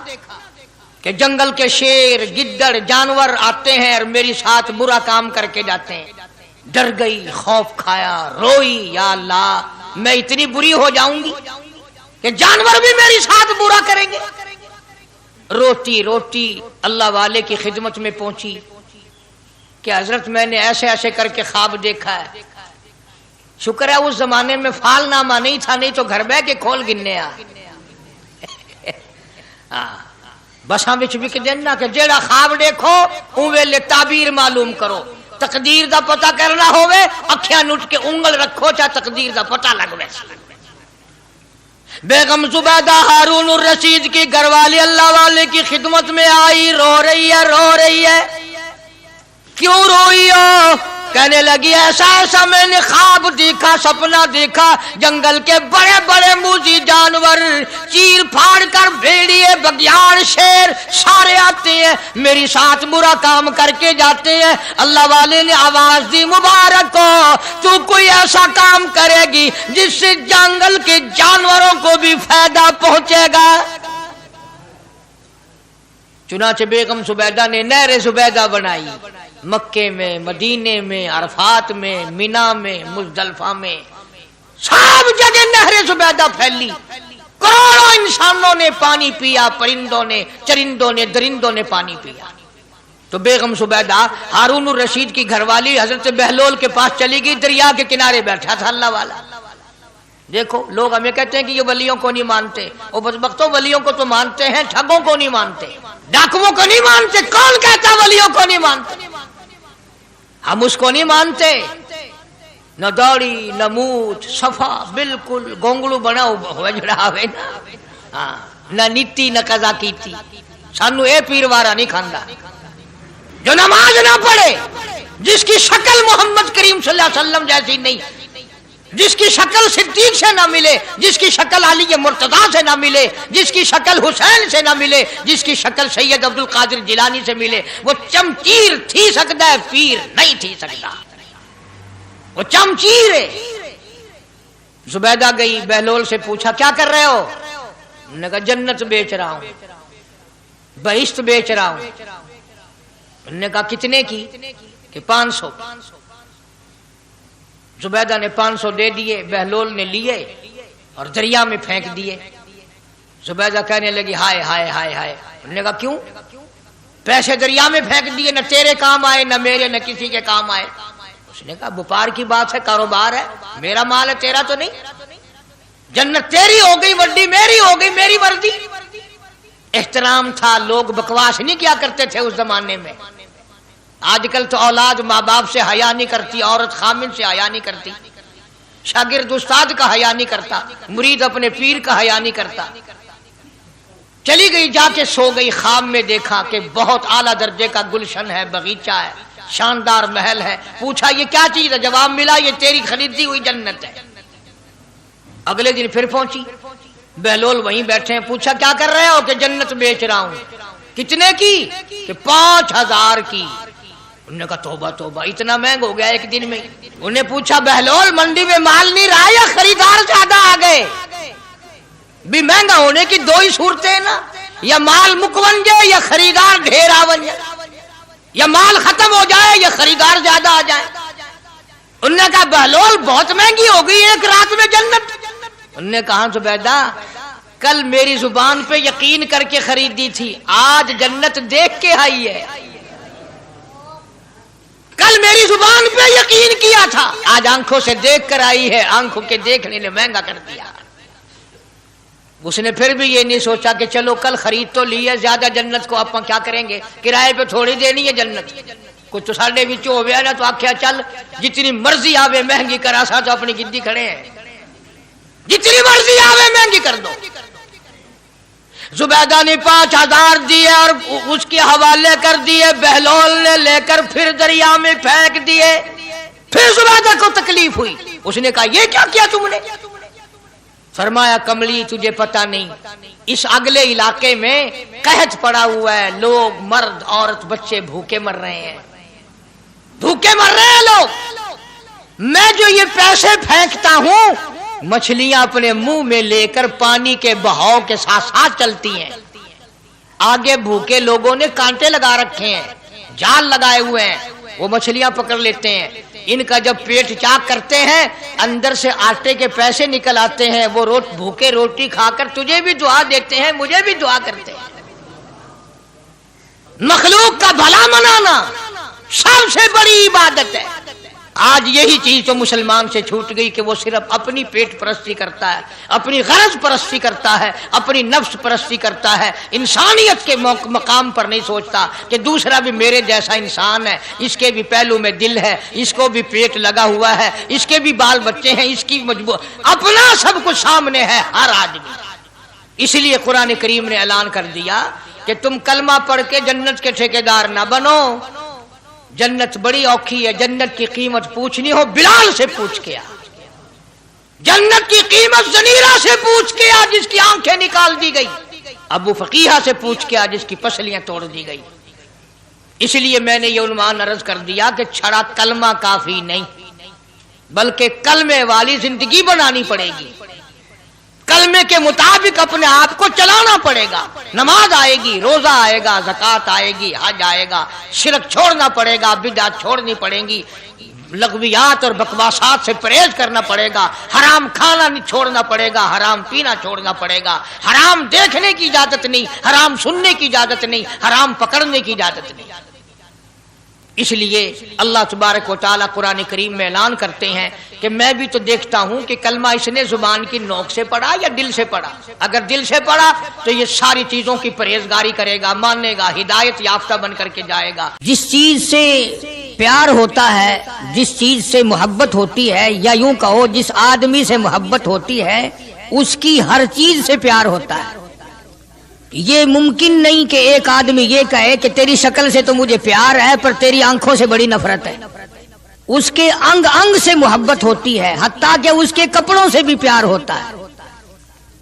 کہ جنگل کے شیر گدڑ جانور آتے ہیں اور میری ساتھ برا کام کر کے جاتے ہیں. ڈر گئی، خوف کھایا، روئی، یا اللہ میں اتنی بری ہو جاؤں گی کہ جانور بھی میری ساتھ برا کریں گے. روتی روتی اللہ والے کی خدمت میں پہنچی کہ حضرت میں نے ایسے ایسے کر کے خواب دیکھا ہے. شکر ہے اس زمانے میں فال نامہ نہیں تھا، نہیں تو گھر بہ کے کھول گننے بساں وچ وک دینا کہ جیڑا خواب دیکھو اون ویلے تعبیر معلوم کرو. تقدیر دا پتہ کرنا ہوئے اکھیاں نٹ کے انگل رکھو چا تقدیر دا پتہ لگ ویسے. بیگم زبیدہ ہارون الرشید کی گھر والی اللہ والے کی خدمت میں آئی، رو رہی ہے رو رہی ہے. کیوں روئی ہو؟ کہنے لگی ایسا ایسا میں نے خواب دیکھا، سپنا دیکھا، جنگل کے بڑے بڑے موذی جانور چیر پھاڑ کر بھیڑیے بگیاڑ شیر سارے آتے ہیں، میری ساتھ برا کام کر کے جاتے ہیں. اللہ والے نے آواز دی مبارک ہو تو کوئی ایسا کام کرے گی جس سے جنگل کے جانوروں کو بھی فائدہ پہنچے گا. چنانچہ بیگم زبیدہ نے نہر زبیدہ بنائی، مکے میں، مدینے میں، عرفات میں، مینا میں، مزدلفہ میں، سب جگہ نہر زبیدہ پھیلی. کروڑوں انسانوں نے پانی پیا، پرندوں نے، چرندوں نے، درندوں نے پانی پیا. تو بیگم زبیدہ ہارون الرشید کی گھر والی حضرت بہلول کے پاس چلی گئی. دریا کے کنارے بیٹھا تھا اللہ والا. دیکھو لوگ ہمیں کہتے ہیں کہ یہ ولیوں کو نہیں مانتے. وہ بدبختوں ولیوں کو تو مانتے ہیں، ٹھگوں کو نہیں مانتے، ڈاکوؤں کو نہیں مانتے. کون کہتا ولیوں کو نہیں مانتے؟ ہم اس کو نہیں مانتے. نہ داڑھی نہ مونچھ، صفا بالکل گونگلو بنا ہوا جڑا ہوئے نا، نہ نیتی نہ قضا کیتی. سانو اے پیروارا نہیں کھاندا جو نماز نہ پڑھے، جس کی شکل محمد کریم صلی اللہ علیہ وسلم جیسی نہیں، جس کی شکل صدیق سے نہ ملے، جس کی شکل علی مرتضیٰ سے نہ ملے، جس کی شکل حسین سے نہ ملے، جس کی شکل سید عبد القادر جیلانی سے ملے، وہ چمچیر تھی سکتا ہے، پیر نہیں تھی سکتا. وہ چمچیر ہے. زبیدہ گئی، بہلول سے پوچھا کیا کر رہے ہو؟ انہوں نے کہا جنت بیچ رہا ہوں، بہشت بیچ رہا ہوں. انہوں نے کہا کتنے کی؟ کہ 500. زبیدہ نے 500 دے دیے، بہلول نے لیے اور دریا میں پھینک دیے. زبیدہ کہنے لگی ہائے ہائے ہائے ہائے. انہوں نے کہا کیوں؟ پیسے دریا میں پھینک دیے، نہ تیرے کام آئے نہ میرے نہ کسی کے کام آئے. اس نے کہا وپار کی بات ہے، کاروبار ہے، میرا مال ہے تیرا تو نہیں. جنت تیری ہو گئی، وڈی میری ہو گئی، میری وردی. احترام تھا، لوگ بکواس نہیں کیا کرتے تھے اس زمانے میں. آج کل تو اولاد ماں باپ سے حیا نہیں کرتی، عورت خامن سے حیا نہیں کرتی، شاگرد استاد کا حیا نہیں کرتا، مرید اپنے پیر کا حیا نہیں کرتا. چلی گئی، جا کے سو گئی. خواب میں دیکھا کہ بہت اعلیٰ درجے کا گلشن ہے، باغیچہ ہے، شاندار محل ہے. پوچھا یہ کیا چیز ہے؟ جواب ملا یہ تیری خریدی ہوئی جنت ہے. اگلے دن پھر پہنچی، بہلول وہیں بیٹھے ہیں. پوچھا کیا کر رہے ہو؟ کہ جنت بیچ رہا ہوں. کتنے کی؟ کہ 5000 کی. انہوں نے کہا توبہ توبہ، اتنا مہنگا ہو گیا ایک دن میں. انہوں نے پوچھا بہلول منڈی میں مال نہیں رہا یا خریدار زیادہ آ گئے؟ بھی مہنگا ہونے کی دو ہی صورتیں نا، یا مال مکون جائے یا خریدار ڈھیر آون جائے، یا مال ختم ہو جائے یا خریدار زیادہ آ جائے. انہوں نے کہا بہلول بہت مہنگی ہو گئی ایک رات میں جنت. انہوں نے کہا زبیدہ کل میری زبان پہ یقین کر کے خریدی تھی، آج جنت دیکھ کے آئی ہے. کل میری زبان پہ یقین کیا تھا، آج آنکھوں سے دیکھ کر آئی ہے، آنکھوں کے دیکھنے نے مہنگا کر دیا۔ اس نے پھر بھی یہ نہیں سوچا کہ چلو کل خرید تو لی ہے، زیادہ جنت کو آپ کیا کریں گے، کرائے پہ تھوڑی دینی ہے جنت، کچھ تو ساڑھے بھی ہو گیا نا، تو آخیا چل جتنی مرضی آوے مہنگی کرا سا، تو اپنی گدی کھڑے ہیں، جتنی مرضی آوے مہنگی کر دو۔ زبیدہ نے 5000 دیے اور اس کے حوالے کر دیے، بہلول نے لے کر پھر دریا میں پھینک دیے۔ پھر زبیدہ کو تکلیف ہوئی، اس نے کہا یہ کیا کیا تم نے؟ فرمایا کملی تجھے پتہ نہیں، اس اگلے علاقے میں قحط پڑا ہوا ہے، لوگ مرد عورت بچے بھوکے مر رہے ہیں، بھوکے مر رہے ہیں لوگ، میں جو یہ پیسے پھینکتا ہوں مچھلیاں اپنے منہ میں لے کر پانی کے بہاؤ کے ساتھ ساتھ چلتی ہیں، آگے بھوکے لوگوں نے کانٹے لگا رکھے ہیں، جال لگائے ہوئے ہیں، وہ مچھلیاں پکڑ لیتے ہیں، ان کا جب پیٹ چاک کرتے ہیں اندر سے آٹے کے پیسے نکل آتے ہیں، وہ بھوکے روٹی کھا کر تجھے بھی دعا دیتے ہیں، مجھے بھی دعا کرتے ہیں۔ مخلوق کا بھلا منانا سب سے بڑی عبادت ہے۔ آج یہی چیز تو مسلمان سے چھوٹ گئی کہ وہ صرف اپنی پیٹ پرستی کرتا ہے، اپنی غرض پرستی کرتا ہے، اپنی نفس پرستی کرتا ہے، انسانیت کے مقام پر نہیں سوچتا کہ دوسرا بھی میرے جیسا انسان ہے، اس کے بھی پہلو میں دل ہے، اس کو بھی پیٹ لگا ہوا ہے، اس کے بھی بال بچے ہیں، اس کی مجبور اپنا سب کچھ سامنے ہے ہر آدمی۔ اس لیے قرآن کریم نے اعلان کر دیا کہ تم کلمہ پڑھ کے جنت کے ٹھیکیدار نہ بنو، جنت بڑی اوکھی ہے، جنت کی قیمت پوچھنی ہو بلال سے پوچھ کے آ، جنت کی قیمت زنیرہ سے پوچھ کے آ جس کی آنکھیں نکال دی گئی، ابو فقیہ سے پوچھ کے آ جس کی پسلیاں توڑ دی گئی۔ اس لیے میں نے یہ عنوان عرض کر دیا کہ چھڑا کلمہ کافی نہیں، بلکہ کلمے والی زندگی بنانی پڑے گی، کلمے کے مطابق اپنے آپ کو چلانا پڑے گا، نماز آئے گی، روزہ آئے گا، زکوٰۃ آئے گی، حج آئے گا، شرک چھوڑنا پڑے گا، بدعت چھوڑنی پڑیں گی، لغویات اور بکواسات سے پرہیز کرنا پڑے گا، حرام کھانا چھوڑنا پڑے گا، حرام پینا چھوڑنا پڑے گا، حرام دیکھنے کی اجازت نہیں، حرام سننے کی اجازت نہیں، حرام پکڑنے کی اجازت نہیں۔ اس لیے اللہ تبارک و تعالیٰ قرآن کریم میں اعلان کرتے ہیں کہ میں بھی تو دیکھتا ہوں کہ کلمہ اس نے زبان کی نوک سے پڑھا یا دل سے پڑھا، اگر دل سے پڑھا تو یہ ساری چیزوں کی پرہیزگاری کرے گا، مانے گا، ہدایت یافتہ بن کر کے جائے گا۔ جس چیز سے پیار ہوتا ہے، جس چیز سے محبت ہوتی ہے، یا یوں کہو جس آدمی سے محبت ہوتی ہے اس کی ہر چیز سے پیار ہوتا ہے۔ یہ ممکن نہیں کہ ایک آدمی یہ کہے کہ تیری شکل سے تو مجھے پیار ہے پر تیری آنکھوں سے بڑی نفرت ہے، اس کے انگ انگ سے محبت ہوتی ہے، حتیٰ کہ اس کے کپڑوں سے بھی پیار ہوتا ہے،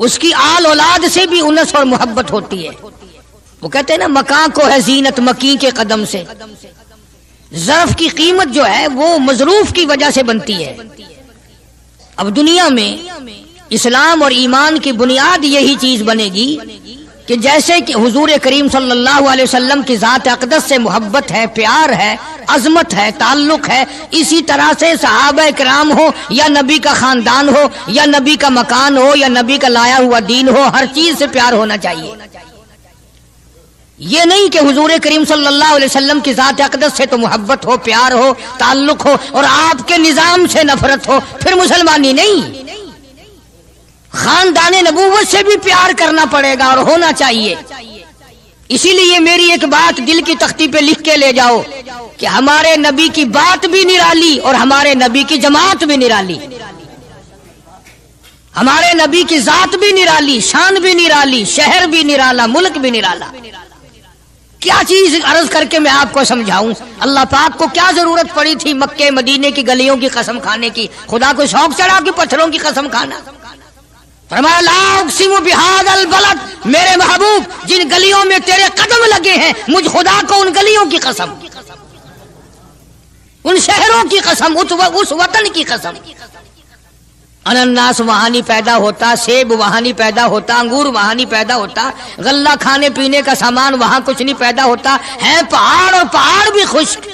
اس کی آل اولاد سے بھی انس اور محبت ہوتی ہے۔ وہ کہتے ہیں نا مکان کو ہے زینت مکین کے قدم سے، ظرف کی قیمت جو ہے وہ مظروف کی وجہ سے بنتی ہے۔ اب دنیا میں اسلام اور ایمان کی بنیاد یہی چیز بنے گی کہ جیسے کہ حضور کریم صلی اللہ علیہ وسلم کی ذات اقدس سے محبت ہے، پیار ہے، عظمت ہے، تعلق ہے، اسی طرح سے صحابہ کرام ہو یا نبی کا خاندان ہو یا نبی کا مکان ہو یا نبی کا لایا ہوا دین ہو، ہر چیز سے پیار ہونا چاہیے۔ یہ نہیں کہ حضور کریم صلی اللہ علیہ وسلم کی ذات اقدس سے تو محبت ہو، پیار ہو، تعلق ہو اور آپ کے نظام سے نفرت ہو، پھر مسلمانی نہیں۔ خاندان نبوت سے بھی پیار کرنا پڑے گا اور ہونا چاہیے۔ اسی لیے میری ایک بات دل کی تختی پہ لکھ کے لے جاؤ کہ ہمارے نبی کی بات بھی نرالی اور ہمارے نبی کی جماعت بھی نرالی، ہمارے نبی کی ذات بھی نرالی، شان بھی نرالی، شہر بھی نرالا، ملک بھی نرالا۔ کیا چیز عرض کر کے میں آپ کو سمجھاؤں؟ اللہ پاک کو کیا ضرورت پڑی تھی مکے مدینے کی گلیوں کی قسم کھانے کی؟ خدا کو شوق چڑھا کہ پتھروں کی قسم کھانا؟ فرمایا لا اقسم بہذا البلد، میرے محبوب جن گلیوں میں تیرے قدم لگے ہیں مجھ خدا کو ان گلیوں کی قسم، ان شہروں کی قسم، اس وطن کی قسم۔ انناس وہاں نہیں پیدا ہوتا، سیب وہاں نہیں پیدا ہوتا، انگور وہاں نہیں پیدا ہوتا، غلہ کھانے پینے کا سامان وہاں کچھ نہیں پیدا ہوتا، ہیں پہاڑ اور پہاڑ بھی خشک،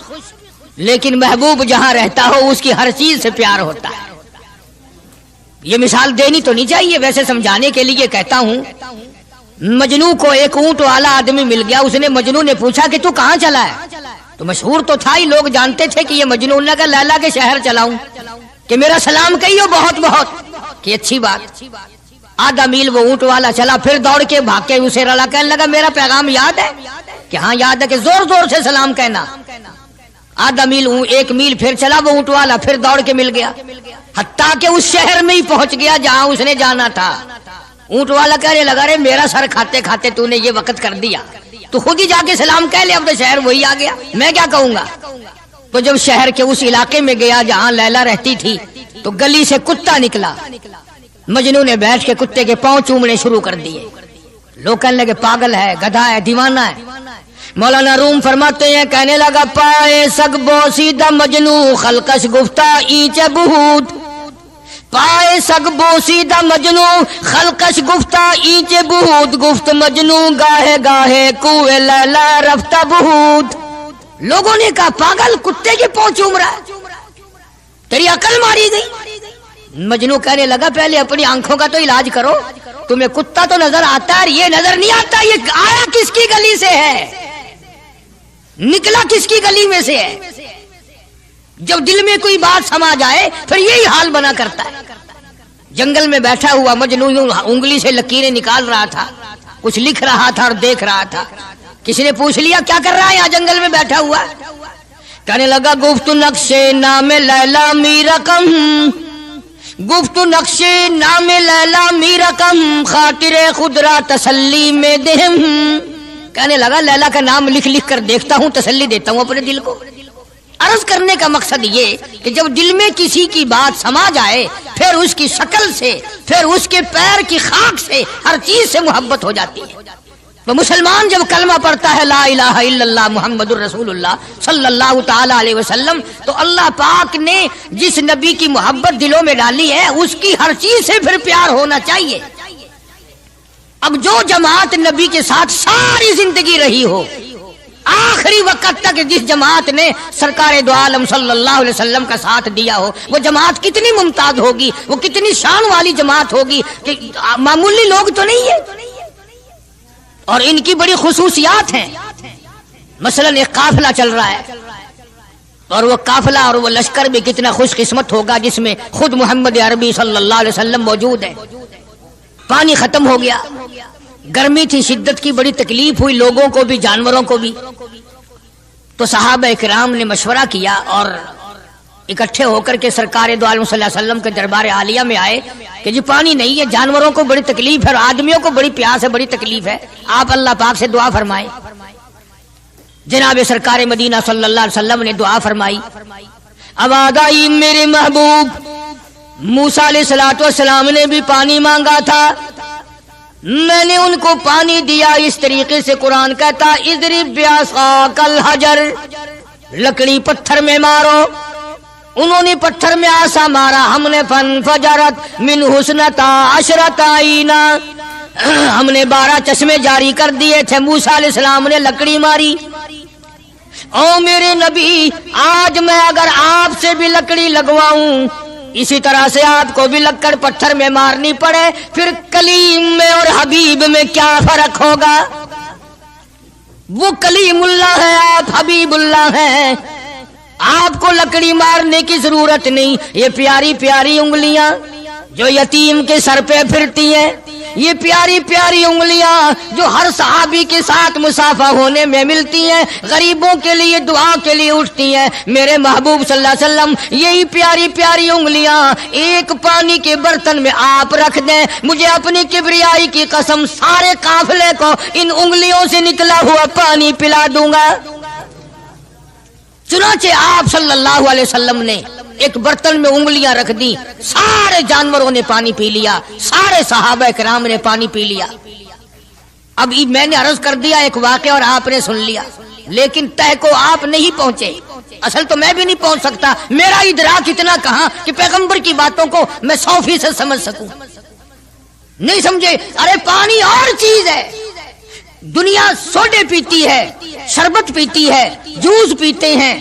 لیکن محبوب جہاں رہتا ہو اس کی ہر چیز سے پیار ہوتا ہے۔ یہ مثال دینی تو نہیں چاہیے، ویسے سمجھانے کے لیے کہتا ہوں۔ مجنو کو ایک اونٹ والا آدمی مل گیا، اس نے مجنو نے پوچھا کہ تو کہاں چلا ہے؟ تو مشہور تو تھا ہی، لوگ جانتے تھے کہ یہ مجنون ہے، کہ لیلا کے شہر چلاؤں کہ میرا سلام کہیو بہت بہت، کہ اچھی بات۔ آدھا میل وہ اونٹ والا چلا، پھر دوڑ کے بھاگ کے اسے رلا، کہنے لگا میرا پیغام یاد ہے؟ کہ ہاں یاد ہے، کہ زور زور سے سلام کہنا۔ آدھا میل 1 میل پھر چلا وہ اونٹ والا، پھر دوڑ کے مل گیا، حتیٰ کہ اس شہر میں ہی پہنچ گیا جہاں اس نے جانا تھا۔ اونٹ والا کہنے لگا رے میرا سر کھاتے کھاتے تو نے یہ وقت کر دیا، تو خود ہی جا کے سلام کہہ لے، اب تو شہر وہی آ گیا، میں کیا کہوں گا۔ تو جب شہر کے اس علاقے میں گیا جہاں لیلا رہتی تھی، تو گلی سے کتا نکلا، مجنون نے بیٹھ کے کتے کے پاؤں چومنے شروع کر دیے۔ لوگ کہنے لگے پاگل ہے، گدھا ہے، دیوانہ ہے۔ مولانا روم فرماتے ہیں، کہنے لگا پائے سگ بوسیدہ مجنو خلقش گفتہ اینچ بہود، پائے سگ بوسیدہ مجنو خلقش گفتہ اینچ بہود، گفت مجنو گاہے گاہے کوئے لیلا رفتہ بہود۔ لوگوں نے کہا پاگل، کتے کے پاؤں چوم رہا ہے، تیری عقل ماری گئی۔ مجنو کہنے لگا پہلے اپنی آنکھوں کا تو علاج کرو، تمہیں کتا تو نظر آتا ہے، یہ نظر نہیں آتا یہ آیا کس کی گلی سے ہے، نکلا کس کی گلی میں سے ہے۔ جب دل میں کوئی بات سما جائے پھر یہی حال بنا کرتا ہے۔ جنگل میں بیٹھا ہوا مجنو انگلی سے لکیریں نکال رہا تھا، کچھ لکھ رہا تھا اور دیکھ رہا تھا۔ کسی نے پوچھ لیا کیا کر رہا ہے یہاں جنگل میں بیٹھا ہوا؟ کہنے لگا گفت نقشے نام لیلا میرا کم، گفت نقشے نام لیلا میرا کم، خاطر خدرا تسلی میں دہم۔ کہنے لگا لیلا کا نام لکھ لکھ کر دیکھتا ہوں، تسلی دیتا ہوں اپنے دل کو۔ عرض کرنے کا مقصد یہ کہ جب دل میں کسی کی بات سما جائے پھر اس کی شکل سے، پھر اس کے پیر کی خاک سے، ہر چیز سے محبت ہو جاتی ہے۔ تو مسلمان جب کلمہ پڑھتا ہے لا الہ الا اللہ محمد الرسول اللہ صلی اللہ تعالی علیہ وسلم، تو اللہ پاک نے جس نبی کی محبت دلوں میں ڈالی ہے اس کی ہر چیز سے پھر پیار ہونا چاہیے۔ اب جو جماعت نبی کے ساتھ ساری زندگی رہی ہو، آخری وقت تک جس جماعت نے سرکار دو عالم صلی اللہ علیہ وسلم کا ساتھ دیا ہو، وہ جماعت کتنی ممتاز ہوگی، وہ کتنی شان والی جماعت ہوگی کہ معمولی لوگ تو نہیں ہے، اور ان کی بڑی خصوصیات ہیں۔ مثلا ایک قافلہ چل رہا ہے، اور وہ قافلہ اور وہ لشکر بھی کتنا خوش قسمت ہوگا جس میں خود محمد عربی صلی اللہ علیہ وسلم موجود ہے۔ پانی ختم ہو گیا، گرمی تھی، شدت کی بڑی تکلیف ہوئی لوگوں کو بھی جانوروں کو بھی، تو صحابہ کرام نے مشورہ کیا اور اکٹھے ہو کر کے سرکار دو عالم صلی اللہ علیہ وسلم کے دربار عالیہ میں آئے کہ جی پانی نہیں ہے، جانوروں کو بڑی تکلیف ہے اور آدمیوں کو بڑی پیاس ہے، بڑی تکلیف ہے، آپ اللہ پاک سے دعا فرمائیں۔ جناب سرکار مدینہ صلی اللہ علیہ وسلم نے دعا فرمائی۔ آواز آئی میرے محبوب موسیٰ علیہ السلام نے بھی پانی مانگا تھا، میں نے ان کو پانی دیا۔ اس طریقے سے قرآن کہتا اضرب بعصاک الحجر، لکڑی پتھر میں مارو، انہوں نے پتھر میں آسا مارا، ہم نے فانفجرت من حسنتا عشرۃ عینا، ہم نے 12 چشمے جاری کر دیے تھے۔ موسیٰ علیہ السلام نے لکڑی ماری۔ او میرے نبی، آج میں اگر آپ سے بھی لکڑی لگواؤں، اسی طرح سے آپ کو بھی لکڑ پتھر میں مارنی پڑے، پھر کلیم میں اور حبیب میں کیا فرق ہوگا؟ وہ کلیم اللہ ہے، آپ حبیب اللہ ہیں، آپ کو لکڑی مارنے کی ضرورت نہیں۔ یہ پیاری پیاری انگلیاں جو یتیم کے سر پہ پھرتی ہیں، یہ پیاری پیاری انگلیاں جو ہر صحابی کے ساتھ مسافہ ہونے میں ملتی ہیں، غریبوں کے لیے دعا کے لیے اٹھتی ہیں، میرے محبوب صلی اللہ علیہ وسلم یہی پیاری پیاری انگلیاں ایک پانی کے برتن میں آپ رکھ دیں، مجھے اپنی کبریائی کی قسم سارے قافلے کو ان انگلیوں سے نکلا ہوا پانی پلا دوں گا۔ چنانچہ آپ صلی اللہ علیہ وسلم نے ایک برتن میں انگلیاں رکھ دی، سارے جانوروں نے پانی پی لیا، سارے صحابہ کرام نے پانی پی لیا۔ اب میں نے عرض کر دیا ایک واقعہ اور آپ نے سن لیا، لیکن تہ کو آپ نہیں پہنچے، اصل تو میں بھی نہیں پہنچ سکتا، میرا ادراک اتنا کہاں کہ پیغمبر کی باتوں کو میں 100% سمجھ سکوں، نہیں سمجھے۔ ارے پانی اور چیز ہے، دنیا سوڈے پیتی ہے، شربت پیتی ہے، جوس پیتے ہیں،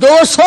200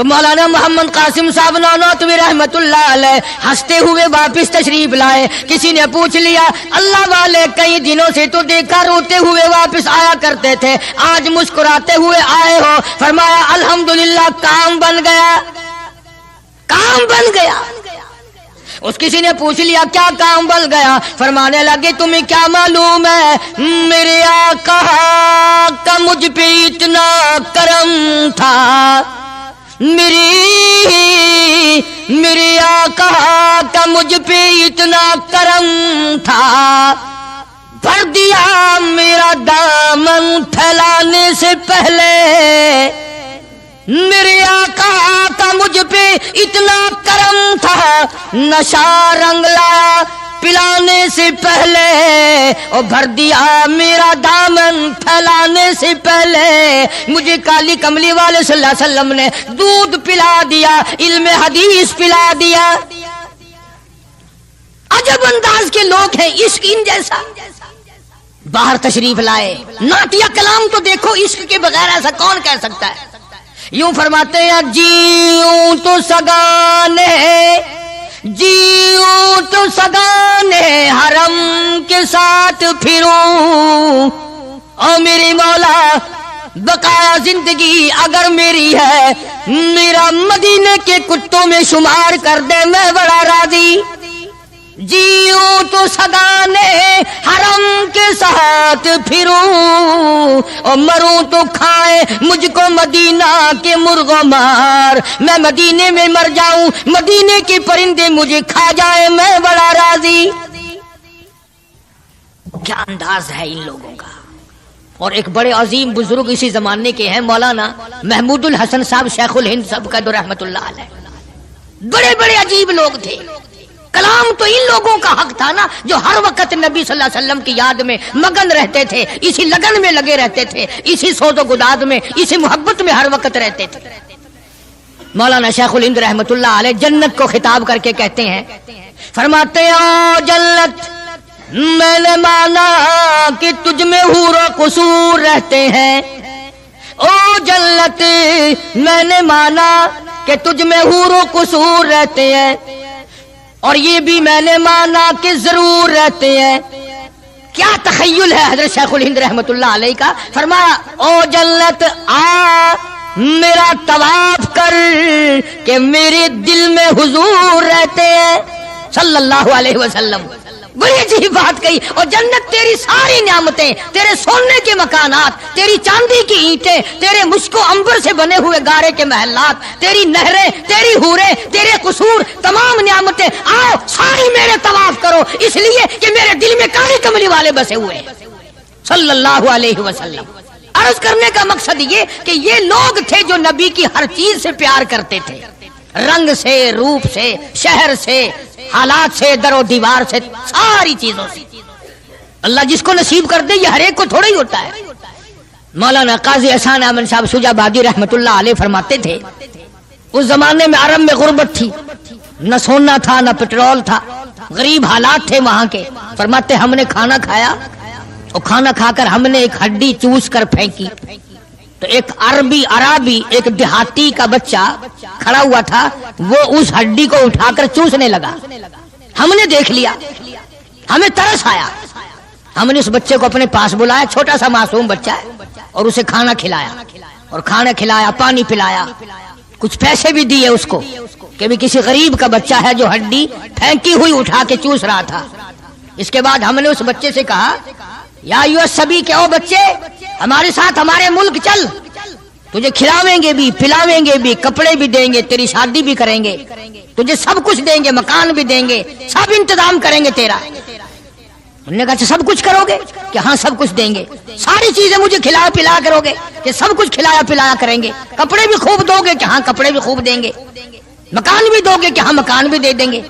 تو مولانا محمد قاسم صاحب نانوتوی رحمت اللہ علیہ ہنستے ہوئے واپس تشریف لائے. کسی نے پوچھ لیا اللہ والے کئی دنوں سے تو دیکھا روتے ہوئے واپس آیا کرتے تھے, آج مسکراتے ہوئے آئے ہو. فرمایا الحمدللہ کام بن گیا, کام بن گیا. اس کسی نے پوچھ لیا کیا کام بن گیا؟ فرمانے لگے تمہیں کیا معلوم ہے میرے آقا کا مجھ پہ اتنا کرم تھا, میرے آقا کا مجھ پہ اتنا کرم تھا, بھر دیا میرا دامن پھیلانے سے پہلے. میرے آقا کا مجھ پہ اتنا کرم تھا, نشہ رنگ لایا پلانے سے پہلے, اور بھر دیا میرا دامن پھیلانے سے پہلے. مجھے کالی کملی والے صلی اللہ علیہ وسلم نے دودھ پلا دیا, علم حدیث پلا دیا. عجب انداز کے لوگ ہیں, عشق ان جیسا. باہر تشریف لائے, نعتیہ کلام تو دیکھو, عشق کے بغیر ایسا کون کہہ سکتا ہے. یوں فرماتے ہیں جیوں تو سگانے, جیوں تو سگانے حرم کے ساتھ پھروں, او میری مولا بقایا زندگی اگر میری ہے, میرا مدینے کے کتوں میں شمار کر دے, میں بڑا راضی. جیوں تو سگانے حرم کے ساتھ پھروں, اور مروں تو کھائے مجھ کو مدینہ کے مرغ و مار. میں مدینے میں مر جاؤں, مدینے کے پرندے مجھے کھا جائے, میں بڑا راضی. کیا انداز ہے ان لوگوں کا. اور ایک بڑے عظیم بزرگ اسی زمانے کے ہیں مولانا محمود الحسن صاحب شیخ الہند صاحب کا رحمت اللہ علیہ. بڑے بڑے عجیب لوگ تھے. کلام تو ان لوگوں کا حق تھا نا جو ہر وقت نبی صلی اللہ علیہ وسلم کی یاد میں مگن رہتے تھے, اسی لگن میں لگے رہتے تھے, اسی سوز و گداد میں, اسی محبت میں ہر وقت رہتے تھے. مولانا شیخ الہند رحمت اللہ علیہ جنت کو خطاب کر کے کہتے ہیں, فرماتے ہیں او جنت میں نے مانا کہ تجھ میں حور و قصور رہتے ہیں. او جنت میں نے مانا کہ تجھ میں حور و قصور رہتے ہیں, اور یہ بھی میں نے مانا کہ ضرور رہتے ہیں. کیا تخیل ہے حضرت شیخ الہند رحمت اللہ علیہ کا. فرمایا او جنت آ میرا طواف کر کہ میرے دل میں حضور رہتے ہیں صلی اللہ علیہ وسلم. بڑی عجیب بات کہی. اور جنت تیری ساری نعمتیں, تیرے سونے کے مکانات, تیری چاندی کی اینٹیں, تیرے مشک و عنبر سے بنے ہوئے گارے کے محلات, تیری نہریں, تیری حوریں, تیرے قصور, تمام نعمتیں, آؤ ساری میرے طواف کرو, اس لیے کہ میرے دل میں کالی کملی والے بسے ہوئے ہیں صلی اللہ علیہ وسلم. عرض کرنے کا مقصد یہ کہ یہ لوگ تھے جو نبی کی ہر چیز سے پیار کرتے تھے, رنگ سے, روپ سے, شہر سے, حالات سے, در و دیوار سے, ساری چیزوں سے. اللہ جس کو نصیب کر دے یہ ہر ایک کو تھوڑا ہی ہوتا ہے. مولانا قاضی احسان احمد صاحب شجاع آبادی رحمت اللہ علیہ فرماتے تھے اس زمانے میں عرب میں غربت تھی, نہ سونا تھا نہ پٹرول تھا, غریب حالات تھے وہاں کے. فرماتے ہم نے کھانا کھایا, اور کھانا کھا کر ہم نے ایک ہڈی چوس کر پھینکی, تو ایک عربی ایک دیہاتی کا بچہ کھڑا ہوا تھا, وہ اس ہڈی کو اٹھا کر چوسنے لگا. ہم نے دیکھ لیا, ہمیں ترس آیا, ہم نے اس بچے کو اپنے پاس بلایا, چھوٹا سا معصوم بچہ ہے, اور اسے کھانا کھلایا, اور کھانا کھلایا, پانی پلایا, کچھ پیسے بھی دیے اس کو کہ بھی کسی غریب کا بچہ ہے جو ہڈی پھینکی ہوئی اٹھا کے چوس رہا تھا. اس کے بعد ہم نے اس بچے سے کہا یا ایھا الصبی کہ او بچے ہمارے ساتھ ہمارے ملک چل, تجھے کھلاویں گے بھی, پلاویں گے بھی, کپڑے بھی دیں گے, تیری شادی بھی کریں گے, تجھے سب کچھ دیں گے, مکان بھی دیں گے, سب انتظام کریں گے تیرا. انہوں نے کہا سب کچھ کرو گے کہ ہاں سب کچھ دیں گے, ساری چیزیں مجھے کھلایا پلا کرو گے کہ سب کچھ کھلایا پلایا کریں گے, کپڑے بھی خوب دو گے کہ ہاں کپڑے بھی خوب دیں گے, مکان بھی دو گے کہ ہاں مکان بھی دے دیں گے.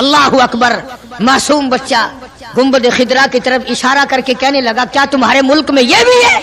اللہ اکبر. معصوم بچہ گنبد خضرا کی طرف اشارہ کر کے کہنے لگا کیا تمہارے ملک میں یہ بھی ہے؟